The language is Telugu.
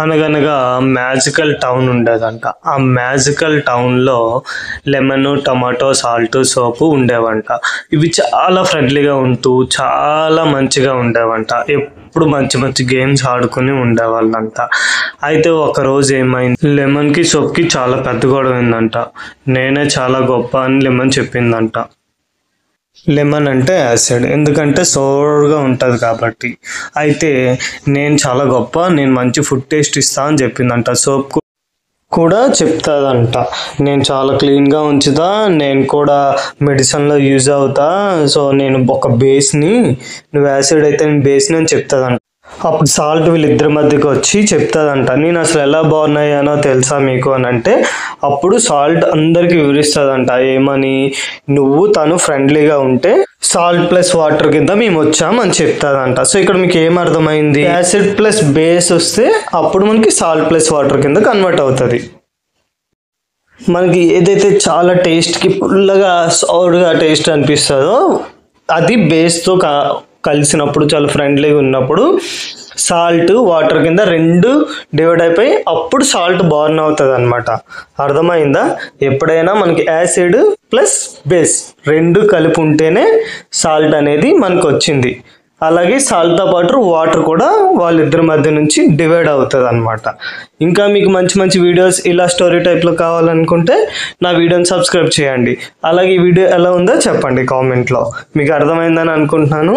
అనగనగా మ్యాజికల్ టౌన్ ఉండేదంట. ఆ మ్యాజికల్ టౌన్‌లో లెమను, టమాటో, సాల్టు, సోపు ఉండేవంట. ఇవి చాలా ఫ్రెండ్లీగా ఉంటూ, చాలా మంచిగా ఉండేవంట. ఎప్పుడు మంచి మంచి గేమ్స్ ఆడుకొని ఉండేవాళ్ళంట. అయితే ఒకరోజు ఏమైంది, లెమన్‌కి, సోప్‌కి చాలా పెద్ద గొడవైందంట. నేనే చాలా గొప్ప అని లెమన్ చెప్పిందంట. లెమన్ అంటే యాసిడ్, ఎందుకంటే సోర్‌గా ఉంటది కాబట్టి. అయితే నేను చాలా గొప్ప, నేను మంచి ఫుడ్ టేస్ట్ ఇస్తా అని చెప్పిందంట. సోప్ కూడా చెప్తాదంట, నేను చాలా క్లీన్‌గా ఉంచుతా, నేను కూడా మెడిసిన్‌లో యూజ్ అవుతా. సో నేను ఒక బేస్‌ని, నువ్వు యాసిడ్ అయితే నేను బేస్‌ని అని చెప్తాదంట. అప్పుడు సాల్ట్ వీళ్ళిద్దరి మధ్యకి వచ్చి చెప్తాదంట, నేను అసలు ఎలా బాగున్నాయానో తెలుసా మీకు అని అంటే, అప్పుడు సాల్ట్ అందరికీ వివరిస్తుందంట ఏమని, నువ్వు తను ఫ్రెండ్లీగా ఉంటే సాల్ట్ ప్లస్ వాటర్ కింద మేము వచ్చాం అని చెప్తాదంట. సో ఇక్కడ మీకు ఏం అర్థమైంది, యాసిడ్ ప్లస్ బేస్ వస్తే అప్పుడు మనకి సాల్ట్ ప్లస్ వాటర్ కింద కన్వర్ట్ అవుతుంది. మనకి ఏదైతే చాలా టేస్ట్కి పుల్లగా సౌర్గా టేస్ట్ అనిపిస్తుందో అది బేస్తో కలిసినప్పుడు, చాలా ఫ్రెండ్లీగా ఉన్నప్పుడు సాల్ట్ వాటర్ కింద రెండు డివైడ్ అయిపోయి అప్పుడు సాల్ట్ బర్న్ అవుతుంది అనమాట. అర్థమైందా? ఎప్పుడైనా మనకి యాసిడ్ ప్లస్ బేస్ రెండు కలిపి ఉంటేనే సాల్ట్ అనేది మనకు వచ్చింది. అలాగే సాల్ట్తో పాటు వాటర్ కూడా వాళ్ళిద్దరి మధ్య నుంచి డివైడ్ అవుతుంది అనమాట. ఇంకా మీకు మంచి మంచి వీడియోస్ ఇలా స్టోరీ టైప్లో కావాలనుకుంటే నా వీడియోని సబ్స్క్రైబ్ చేయండి. అలాగే ఈ వీడియో ఎలా ఉందో చెప్పండి కామెంట్లో. మీకు అర్థమైందని అనుకుంటున్నాను.